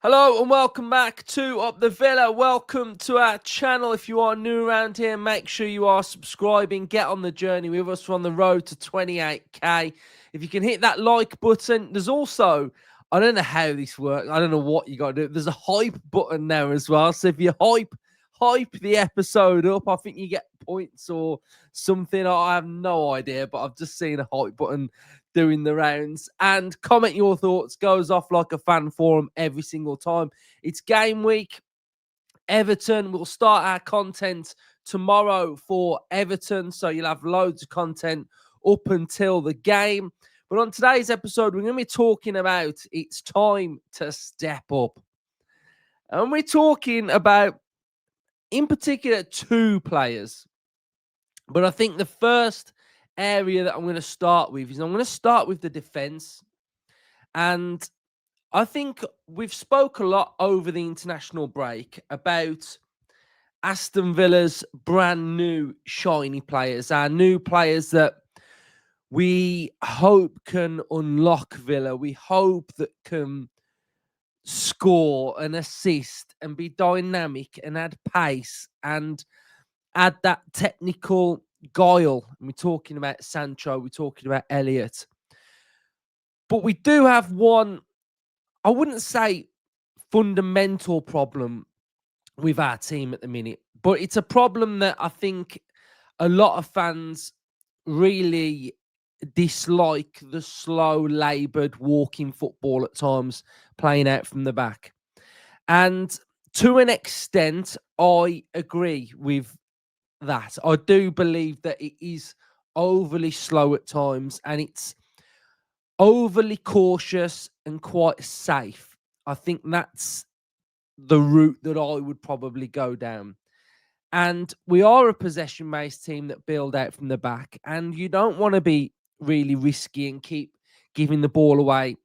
Hello and welcome back to Up the Villa. Welcome to our channel. If you are new around here, make sure you are subscribing. Get on the journey with us. We're on the road to 28k. If you can hit that like button, there's also, I don't know how this works. I don't know what you got to do. There's a hype button there as well. So if you hype the episode up, I think you get points or something. I have no idea, but I've just seen a hype button doing the rounds. And comment your thoughts, goes off like a fan forum every single time. It's game week. Everton will start our content tomorrow for Everton, so you'll have loads of content up until the game. But on today's episode, we're going to be talking about it's time to step up. And we're talking about, in particular, two players. But I think the first area that I'm going to start with is I'm going to start with the defence. And I think we've spoke a lot over the international break about Aston Villa's brand new shiny players, our new players that we hope can unlock Villa. We hope that can score and assist and be dynamic and add pace and add that technical guile. And we're talking about Sancho, we're talking about Elliot. But we do have one, I wouldn't say fundamental problem with our team at the minute, but it's a problem that I think a lot of fans really dislike, the slow, laboured, walking football at times, playing out from the back. And to an extent, I agree with that. I do believe that it is overly slow at times and it's overly cautious and quite safe. I think that's the route that I would probably go down. And we are a possession-based team that build out from the back, and you don't want to be really risky and keep giving the ball away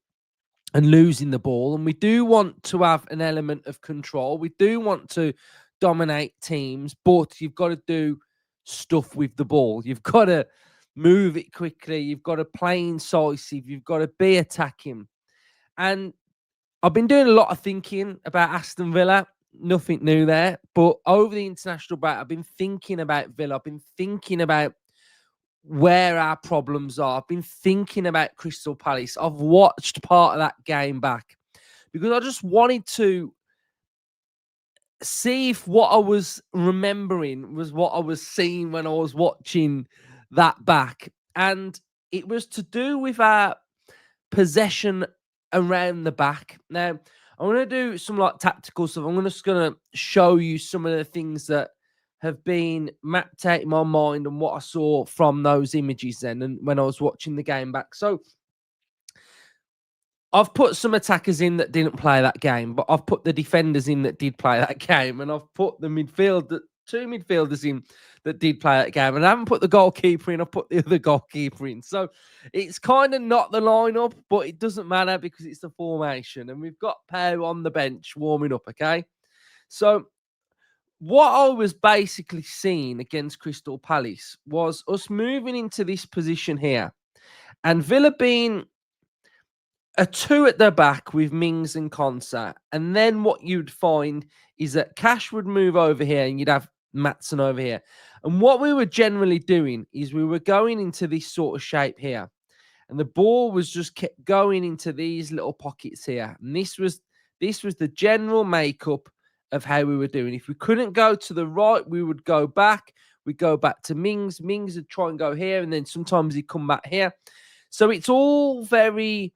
and losing the ball. And we do want to have an element of control. We do want to dominate teams, but you've got to do stuff with the ball. You've got to move it quickly. You've got to play incisive. You've got to be attacking. And I've been doing a lot of thinking about Aston Villa. Nothing new there. But over the international break, I've been thinking about Villa. I've been thinking about where our problems are. I've been thinking about Crystal Palace. I've watched part of that game back because I just wanted to see if what I was remembering was what I was seeing when I was watching that back. And it was to do with our possession around the back. Now, I'm going to do some like tactical stuff. I'm just going to show you some of the things that have been mapped out in my mind and what I saw from those images then and when I was watching the game back. So I've put some attackers in that didn't play that game, but I've put the defenders in that did play that game, and I've put the two midfielders in that did play that game, and I haven't put the goalkeeper in. I've put the other goalkeeper in. So it's kind of not the lineup, but it doesn't matter because it's the formation, and we've got Pau on the bench warming up. Okay, so what I was basically seeing against Crystal Palace was us moving into this position here, and Villa being a two at the back with Mings and Konsa. And then what you'd find is that Cash would move over here and you'd have Matson over here. And what we were generally doing is we were going into this sort of shape here. And the ball was just kept going into these little pockets here. And this was the general makeup of how we were doing. If we couldn't go to the right, we would go back. We'd go back to Mings. Mings would try and go here. And then sometimes he'd come back here. So it's all very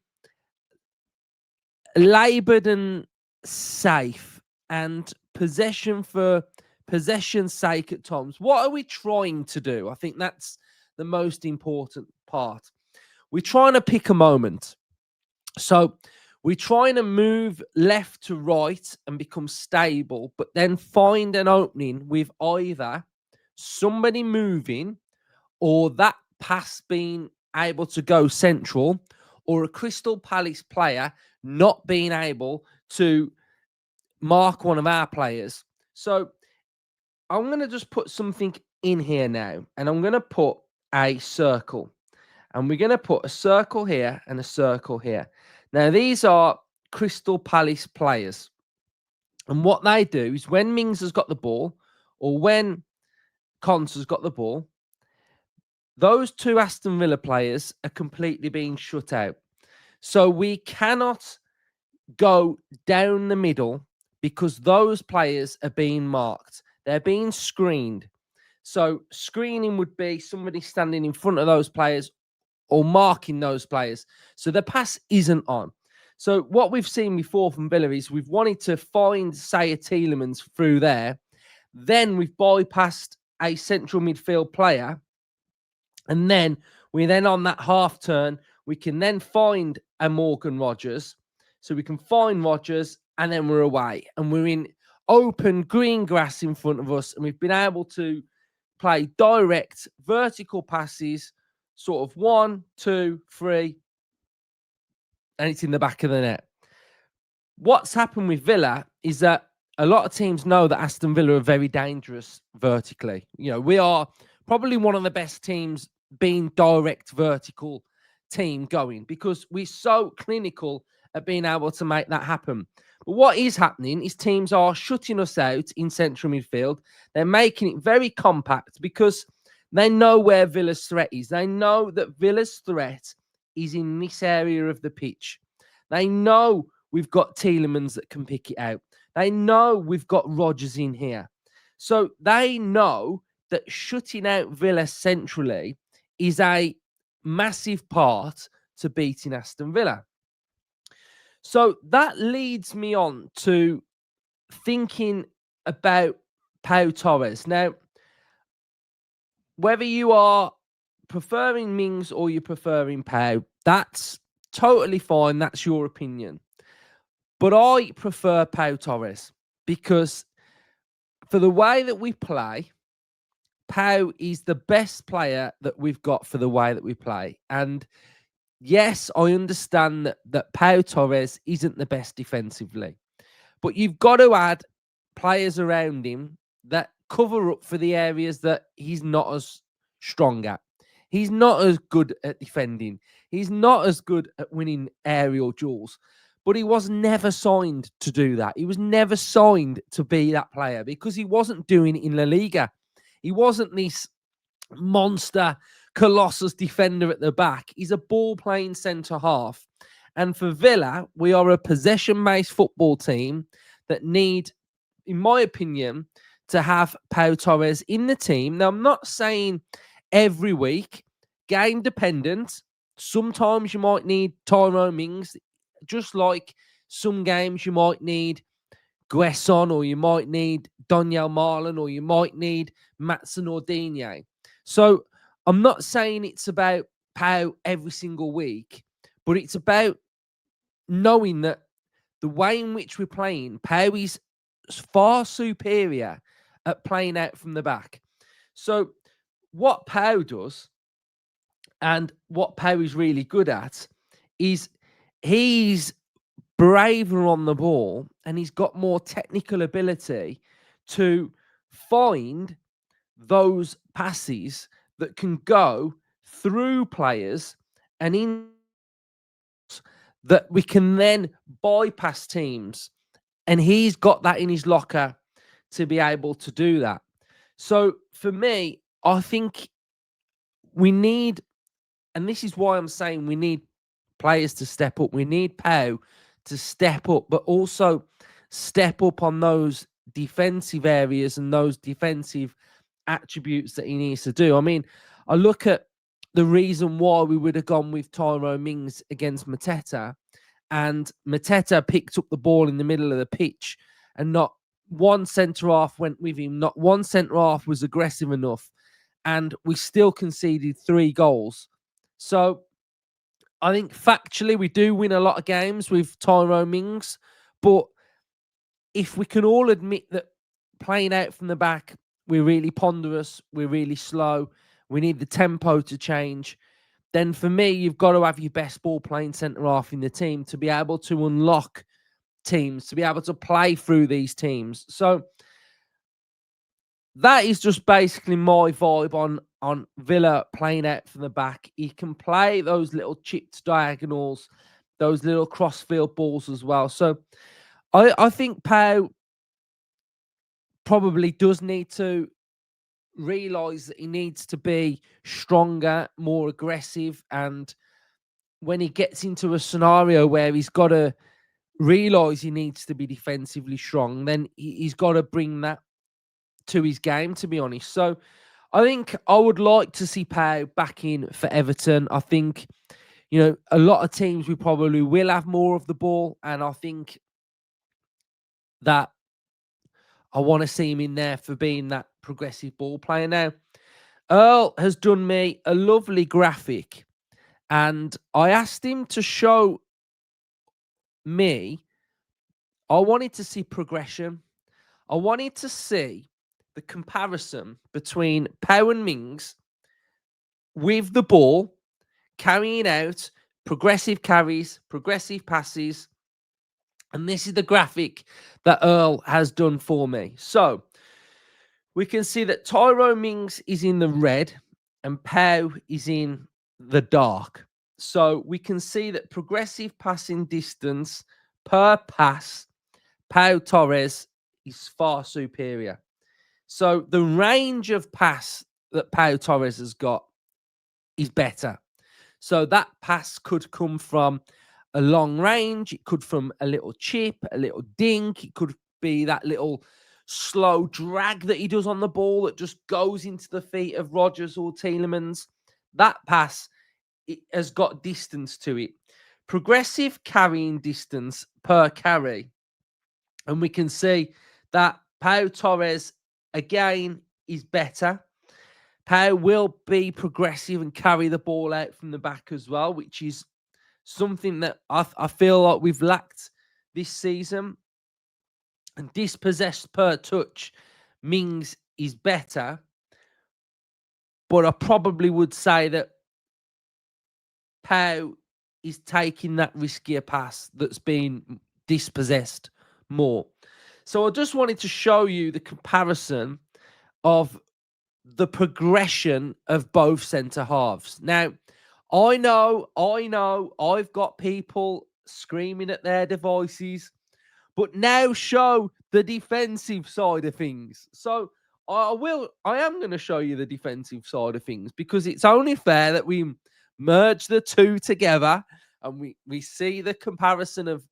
laboured and safe and possession for possession's sake at times. What are we trying to do? I think that's the most important part. We're trying to pick a moment. So we're trying to move left to right and become stable, but then find an opening with either somebody moving or that pass being able to go central or a Crystal Palace player not being able to mark one of our players. So I'm going to just put something in here now, and I'm going to put a circle. And we're going to put a circle here and a circle here. Now, these are Crystal Palace players. And what they do is when Mings has got the ball or when Cons has got the ball, those two Aston Villa players are completely being shut out. So we cannot go down the middle because those players are being marked. They're being screened. So screening would be somebody standing in front of those players or marking those players. So the pass isn't on. So what we've seen before from Villa is we've wanted to find, say, a Tielemans through there. Then we've bypassed a central midfield player. And then on that half turn, we can then find a Morgan Rogers. So we can find Rogers and then we're away. And we're in open green grass in front of us. And we've been able to play direct vertical passes, sort of 1, 2, 3, and it's in the back of the net. What's happened with Villa is that a lot of teams know that Aston Villa are very dangerous vertically. You know, we are probably one of the best teams being direct vertical team going because we're so clinical at being able to make that happen. But what is happening is teams are shutting us out in central midfield. They're making it very compact because they know where Villa's threat is. They know that Villa's threat is in this area of the pitch. They know we've got Tielemans that can pick it out. They know we've got Rodgers in here. So they know that shutting out Villa centrally is a massive part to beating Aston Villa. So that leads me on to thinking about Pau Torres. Now, whether you are preferring Mings or you're preferring Pau, that's totally fine. That's your opinion. But I prefer Pau Torres because for the way that we play, Pau is the best player that we've got for the way that we play. And yes, I understand that Pau Torres isn't the best defensively, but you've got to add players around him that cover up for the areas that he's not as strong at. He's not as good at defending. He's not as good at winning aerial duels. But he was never signed to do that. He was never signed to be that player because he wasn't doing it in La Liga. He wasn't this monster, colossus defender at the back. He's a ball-playing centre-half. And for Villa, we are a possession-based football team that need, in my opinion, to have Pau Torres in the team. Now, I'm not saying every week, game dependent. Sometimes you might need Tyrone Mings, just like some games you might need Guesson or you might need Daniel Marlon or you might need Matson or Digne. So I'm not saying it's about Pau every single week, but it's about knowing that the way in which we're playing, Pau is far superior at playing out from the back. So what Pau does and what Pau is really good at is he's braver on the ball and he's got more technical ability to find those passes that can go through players and in that we can then bypass teams. And he's got that in his locker to be able to do that. So for me, I think we need, and this is why I'm saying we need players to step up. We need Pau to step up, but also step up on those defensive areas and those defensive attributes that he needs to do. I mean, I look at the reason why we would have gone with Tyrone Mings against Mateta, and Mateta picked up the ball in the middle of the pitch, and not one centre-half went with him. Not one centre-half was aggressive enough, and we still conceded 3 goals. So I think factually we do win a lot of games with Tyrone Mings, but if we can all admit that playing out from the back, we're really ponderous, we're really slow, we need the tempo to change, then for me, you've got to have your best ball-playing centre-half in the team to be able to unlock teams, to be able to play through these teams. So that is just basically my vibe on Villa playing out from the back. He can play those little chipped diagonals, those little cross-field balls as well. So I think Pau probably does need to realise that he needs to be stronger, more aggressive, and when he gets into a scenario where he's got to realise he needs to be defensively strong, then he's got to bring that to his game, to be honest. So I think I would like to see Pau back in for Everton. I think, a lot of teams we probably will have more of the ball, and I think that I want to see him in there for being that progressive ball player. Now, Earl has done me a lovely graphic, and I asked him to show me. I wanted to see progression. I wanted to see the comparison between Pau and Mings with the ball, carrying out progressive carries, progressive passes. And this is the graphic that Earl has done for me. So we can see that Tyrone Mings is in the red and Pau is in the dark. So we can see that progressive passing distance per pass, Pau Torres is far superior. So the range of pass that Pau Torres has got is better. So that pass could come from a long range. It could from a little chip, a little dink. It could be that little slow drag that he does on the ball that just goes into the feet of Rodgers or Tielemans. That pass, it has got distance to it. Progressive carrying distance per carry. And we can see that Pau Torres, again, is better. Pau will be progressive and carry the ball out from the back as well, which is something that I feel like we've lacked this season. And dispossessed per touch, Mings is better. But I probably would say that Pau is taking that riskier pass that's been dispossessed more. So I just wanted to show you the comparison of the progression of both centre halves. Now, I know, I've got people screaming at their devices, but now show the defensive side of things. So I am going to show you the defensive side of things because it's only fair that we merge the two together and we see the comparison of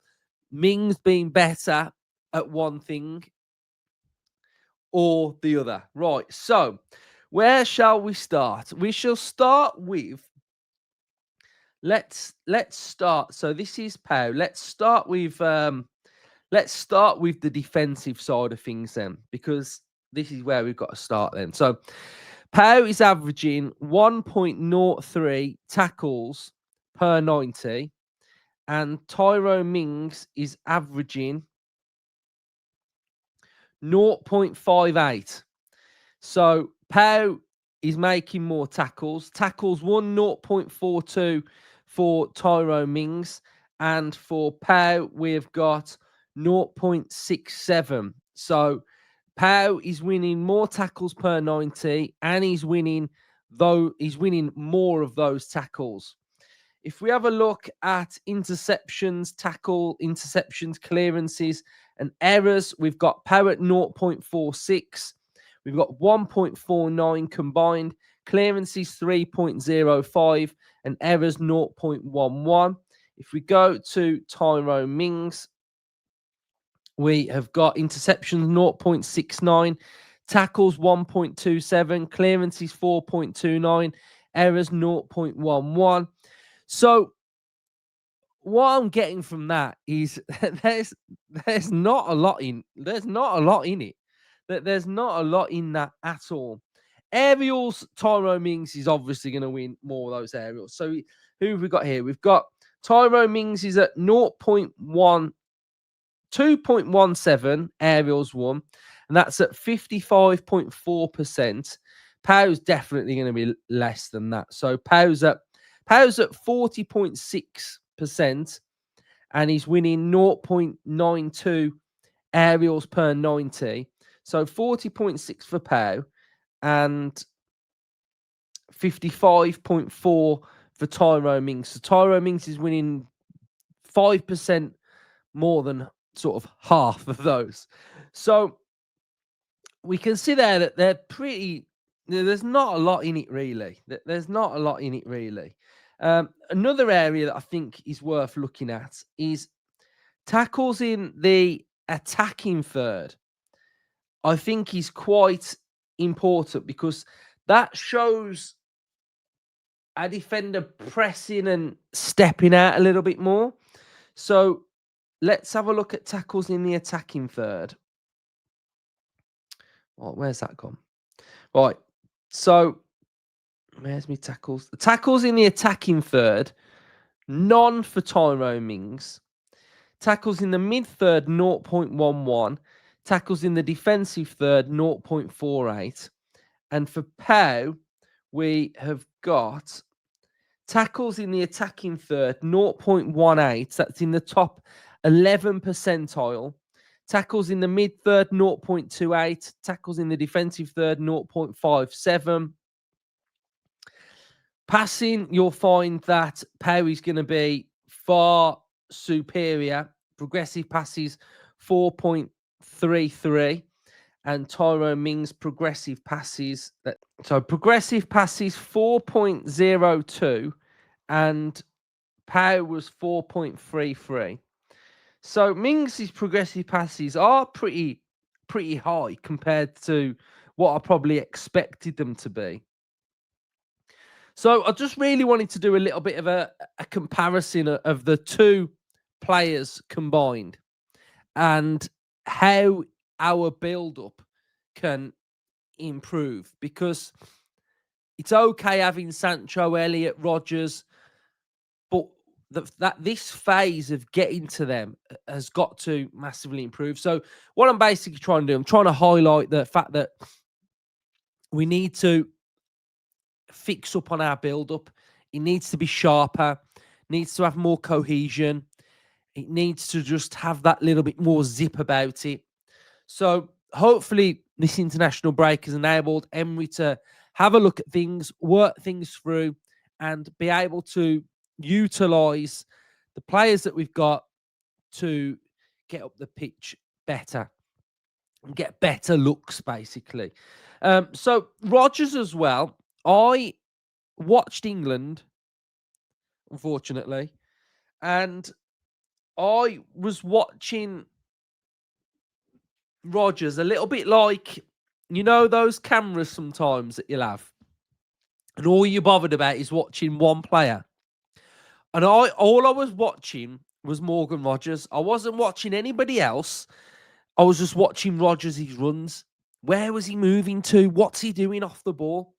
Mings being better at one thing or the other. Right, so where shall we start? We shall start with let's start. So this is Pau. Let's start with the defensive side of things then, because this is where we've got to start then. So Pau is averaging 1.03 tackles per 90, and Tyrone Mings is averaging 0.58. So Pau is making more tackles. Tackles 0.42 for Tyrone Mings. And for Pau, we've got 0.67. So Pau is winning more tackles per 90, and he's winning more of those tackles. If we have a look at interceptions, clearances, and errors, we've got Pau at 0.46. We've got 1.49 combined, clearances 3.05, and errors 0.11. If we go to Tyrone Mings, we have got interceptions 0.69, tackles 1.27, clearances 4.29, errors 0.11. So what I'm getting from that is there's not a lot in it. There's not a lot in that at all. Aerials, Tyrone Mings is obviously going to win more of those aerials. So who have we got here? We've got Tyrone Mings is at 2.17 aerials won, and that's at 55.4%. Pau's definitely going to be less than that. So Pau's at 40.6%, and he's winning 0.92 aerials per 90. So 40.6 for Pau and 55.4 for Tyrone Mings. So Tyrone Mings is winning 5% more than sort of half of those. So we can see there that they're pretty. There's not a lot in it really. There's not a lot in it really. Another area that I think is worth looking at is tackles in the attacking third. I think is quite important because that shows a defender pressing and stepping out a little bit more. So let's have a look at tackles in the attacking third. Oh, where's that gone? Right. So where's my tackles? The tackles in the attacking third, none for Tyrone Mings. Tackles in the mid third, 0.11. Tackles in the defensive third, 0.48. And for Pau, we have got tackles in the attacking third, 0.18. That's in the top 11 percentile. Tackles in the mid third, 0.28. Tackles in the defensive third, 0.57. Passing, you'll find that Perry's going to be far superior. Progressive passes, 4.33. And Tyrone Mings' progressive passes. Progressive passes, 4.02. And Power was 4.33. So Mings' progressive passes are pretty high compared to what I probably expected them to be. So I just really wanted to do a little bit of a comparison of the two players combined and how our build-up can improve, because it's okay having Sancho, Elliott, Rodgers, but this phase of getting to them has got to massively improve. So what I'm basically trying to do, I'm trying to highlight the fact that we need to fix up on our build-up. It needs to be sharper, needs to have more cohesion. It needs to just have that little bit more zip about it. So hopefully this international break has enabled Emery to have a look at things, work things through, and be able to utilise the players that we've got to get up the pitch better and get better looks, basically. So Rodgers as well. I watched England, unfortunately, and I was watching Rodgers a little bit like, those cameras sometimes that you'll have, and all you're bothered about is watching one player. And all I was watching was Morgan Rodgers. I wasn't watching anybody else. I was just watching Rodgers' runs. Where was he moving to? What's he doing off the ball?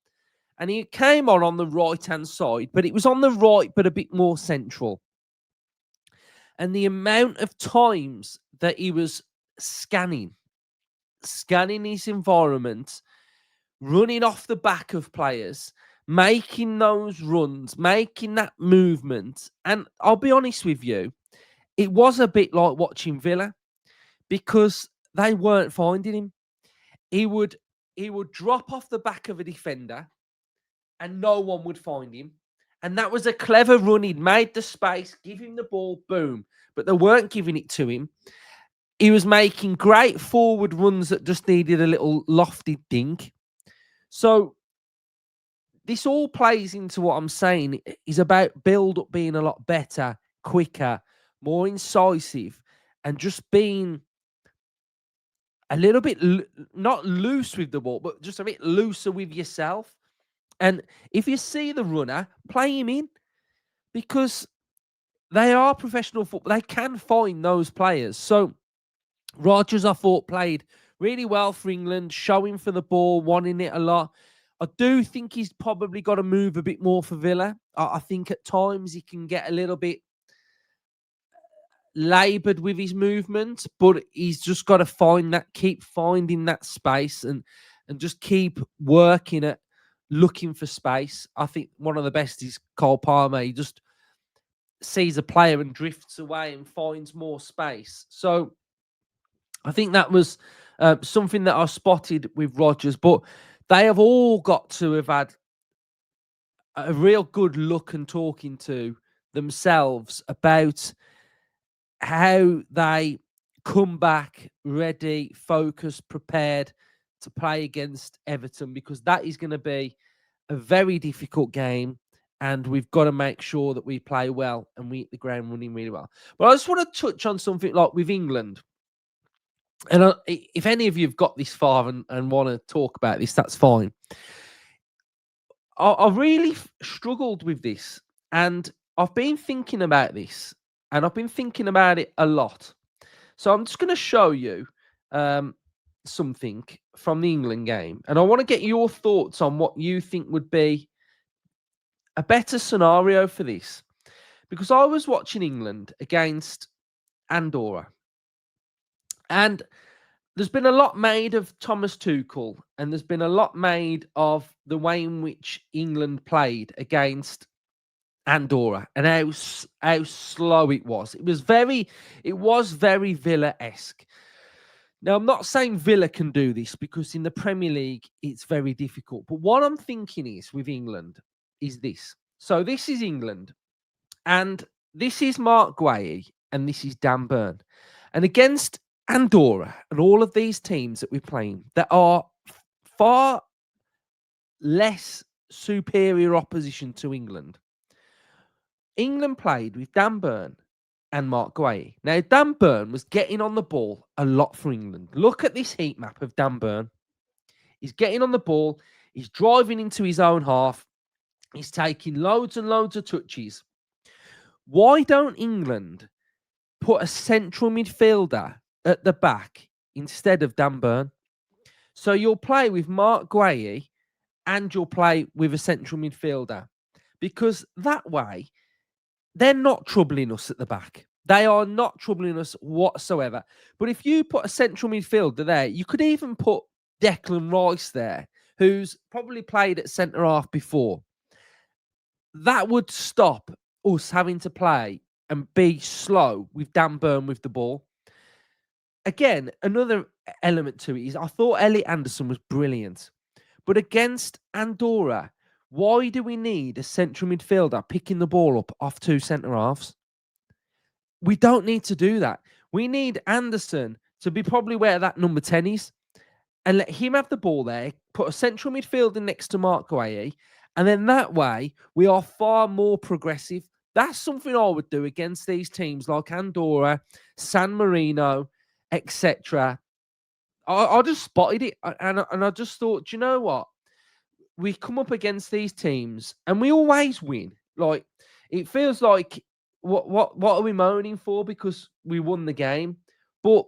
And he came on the right-hand side, but it was on the right, but a bit more central. And the amount of times that he was scanning his environment, running off the back of players, making those runs, making that movement. And I'll be honest with you, it was a bit like watching Villa because they weren't finding him. He would drop off the back of a defender and no one would find him. And that was a clever run. He'd made the space, give him the ball, boom. But they weren't giving it to him. He was making great forward runs that just needed a little lofty dink. So this all plays into what I'm saying. Is about build-up being a lot better, quicker, more incisive, and just being a little bit, not loose with the ball, but just a bit looser with yourself. And if you see the runner, play him in, because they are professional football. They can find those players. So Rodgers, I thought, played really well for England, showing for the ball, wanting it a lot. I do think he's probably got to move a bit more for Villa. I think at times he can get a little bit laboured with his movement, but he's just got to keep finding that space and just keep working at looking for space. I think one of the best is Cole Palmer. He just sees a player and drifts away and finds more space. So I think that was something that I spotted with Rodgers, but they have all got to have had a real good look and talking to themselves about how they come back ready, focused, prepared to play against Everton, because that is going to be a very difficult game, and we've got to make sure that we play well and we hit the ground running really well. But I just want to touch on something like with England. And if any of you have got this far and want to talk about this, that's fine. I really struggled with this, and I've been thinking about this, and I've been thinking about it a lot. So I'm just going to show you something from the England game, and I want to get your thoughts on what you think would be a better scenario for this, because I was watching England against Andorra, and there's been a lot made of Thomas Tuchel, and there's been a lot made of the way in which England played against Andorra and how slow it was. It was very Villa-esque. Now, I'm not saying Villa can do this, because in the Premier League, it's very difficult. But what I'm thinking is with England is this. So this is England, and this is Mark Guehi, and this is Dan Burn. And against Andorra and all of these teams that we're playing that are far less superior opposition to England, England played with Dan Burn and Mark Guehi. Now, Dan Burn was getting on the ball a lot for England. Look at this heat map of Dan Burn. He's getting on the ball. He's driving into his own half. He's taking loads and loads of touches. Why don't England put a central midfielder at the back instead of Dan Burn? So you'll play with Mark Guehi and you'll play with a central midfielder, because that way they're not troubling us at the back. They are not troubling us whatsoever. But if you put a central midfielder there, you could even put Declan Rice there, who's probably played at centre-half before. That would stop us having to play and be slow with Dan Burn with the ball. Again, another element to it is I thought Elliot Anderson was brilliant. But against Andorra, why do we need a central midfielder picking the ball up off two centre-halves? We don't need to do that. We need Anderson to be probably where that number 10 is, and let him have the ball there, put a central midfielder next to Mark Guehi, and then that way we are far more progressive. That's something I would do against these teams like Andorra, San Marino, etc. I just spotted it, and I just thought, do you know what? We come up against these teams and we always win. Like, it feels like what are we moaning for? Because we won the game, but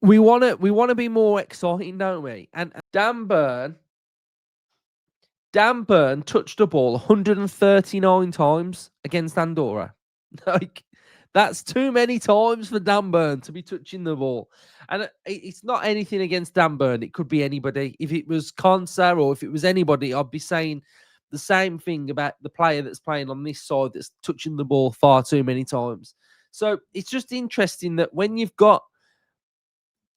we want to be more exciting, don't we? And Dan Burn touched the ball 139 times against Andorra. Like, that's too many times for Dan Burn to be touching the ball. And it's not anything against Dan Burn. It could be anybody. If it was Konsa or if it was anybody, I'd be saying the same thing about the player that's playing on this side that's touching the ball far too many times. So it's just interesting that when you've got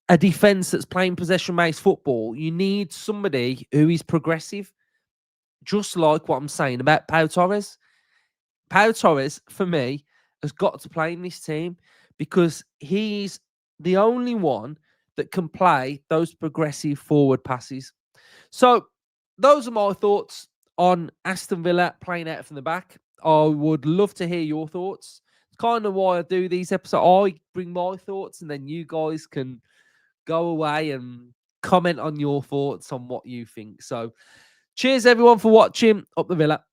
a defense that's playing possession-based football, you need somebody who is progressive, just like what I'm saying about Pau Torres. Pau Torres, for me, has got to play in this team because he's the only one that can play those progressive forward passes. So those are my thoughts on Aston Villa playing out from the back. I would love to hear your thoughts. It's kind of why I do these episodes. I bring my thoughts and then you guys can go away and comment on your thoughts on what you think. So cheers everyone for watching. Up the Villa.